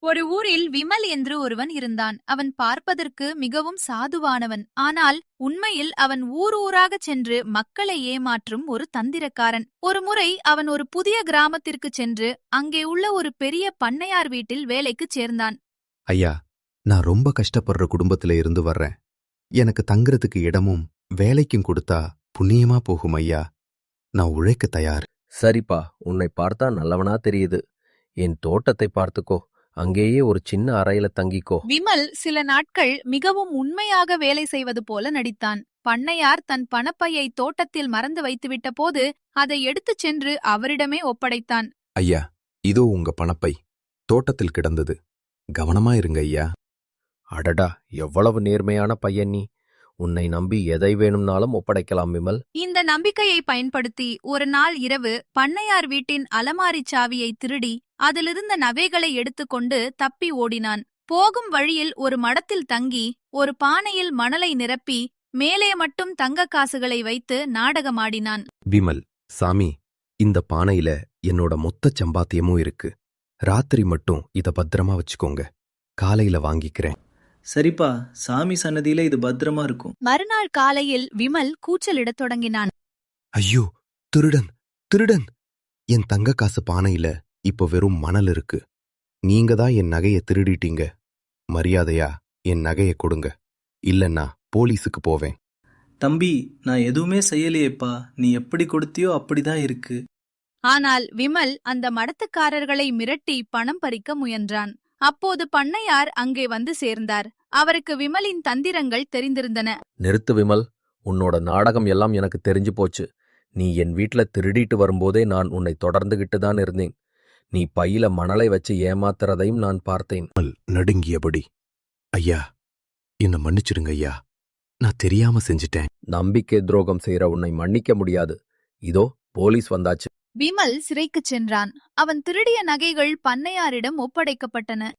ஒரு ஊரில் விமல் என்று ஒருவன் இருந்தான். அவன் பார்ப்பதற்கு மிகவும் சாதுவானவன். ஆனால் உண்மையில் அவன் ஊர் ஊராகச் சென்று மக்களை ஏமாற்றும் ஒரு தந்திரக்காரன். ஒருமுறை அவன் ஒரு புதிய கிராமத்திற்குச் சென்று அங்கே உள்ள ஒரு பெரிய பண்ணையார் வீட்டில் வேலைக்குச் சேர்ந்தான். ஐயா, நான் ரொம்ப கஷ்டப்படுற குடும்பத்தில இருந்து வர்றேன். எனக்கு தங்குறதுக்கு இடமும் வேலைக்கும் கொடுத்தா புண்ணியமா போகும் ஐயா. நான் உழைக்க தயார். சரிப்பா, உன்னை பார்த்தா நல்லவனா தெரியுது. என் தோட்டத்தை பார்த்துக்கோ. அங்கேயே ஒரு சின்ன அறையில தங்கிக்கோ. விமல் சில நாட்கள் மிகவும் உண்மையாக வேலை செய்வது போல நடித்தான். பண்ணையார் தன் பணப்பையை தோட்டத்தில் மறந்து வைத்துவிட்ட போது அதை எடுத்துச் சென்று அவரிடமே ஒப்படைத்தான். ஐயா, இதோ உங்க பணப்பை. தோட்டத்தில் கிடந்தது. கவனமா இருங்க ஐயா. அடடா, எவ்வளவு நேர்மையான பையன் நீ! உன்னை நம்பி எதை வேணும்னாலும் ஒப்படைக்கலாம் விமல். இந்த நம்பிக்கையை பயன்படுத்தி ஒரு நாள் இரவு பண்ணையார் வீட்டின் அலமாரிச் சாவியை திருடி அதிலிருந்த நகைகளை எடுத்துக்கொண்டு தப்பி ஓடினான். போகும் வழியில் ஒரு மடத்தில் தங்கி ஒரு பானையில் மணலை நிரப்பி மேலே மட்டும் தங்க காசுகளை வைத்து நாடகமாடினான். விமல், சாமி, இந்த பானையில என்னோட மொத்த சம்பாத்தியமும் இருக்கு. ராத்திரி மட்டும் இத பத்திரமா வச்சுக்கோங்க. காலையில வாங்கிக்கிறேன். சரிப்பா, சாமி சன்னதியில இது பத்திரமா இருக்கும். மறுநாள் காலையில் விமல் கூச்சலிடத் தொடங்கினான். ஐயோ, திருடன், திருடன்! என் தங்க காசு பானையில இப்போ வெறும் மணல் இருக்கு. நீங்க தான் என் நகைய திருடிட்டீங்க. மரியாதையா என் நகைய கொடுங்க. இல்லன்னா போலீஸுக்கு போவேன். தம்பி, நான் எதுவுமே செய்யலையேப்பா. நீ எப்படி கொடுத்தியோ அப்படிதான் இருக்கு. ஆனால் விமல் அந்த மடத்துக்காரர்களை மிரட்டி பணம் பறிக்க முயன்றான். அப்போது பண்ணையார் அங்கே வந்து சேர்ந்தார். அவருக்கு விமலின் தந்திரங்கள் தெரிந்திருந்தன. நிறுத்து விமல், உன்னோட நாடகம் எல்லாம் எனக்கு தெரிஞ்சு போச்சு. நீ என் வீட்ல திருடிட்டு வரும்போதே நான் உன்னை தொடர்ந்துகிட்டு தான் இருந்தேன். நீ பையில மணலை வச்சு ஏமாத்துறதையும் நான் பார்த்தேன். நடுங்கியபடி, ஐயா, என்ன மன்னிச்சிடுங்க ஐயா. நான் தெரியாம செஞ்சிட்டேன். நம்பிக்கை துரோகம் செய்யற உன்னை மன்னிக்க முடியாது. இதோ போலீஸ் வந்தாச்சு. விமல் சிறைக்குச் சென்றான். அவன் திருடிய நகைகள் பண்ணையாரிடம் ஒப்படைக்கப்பட்டன.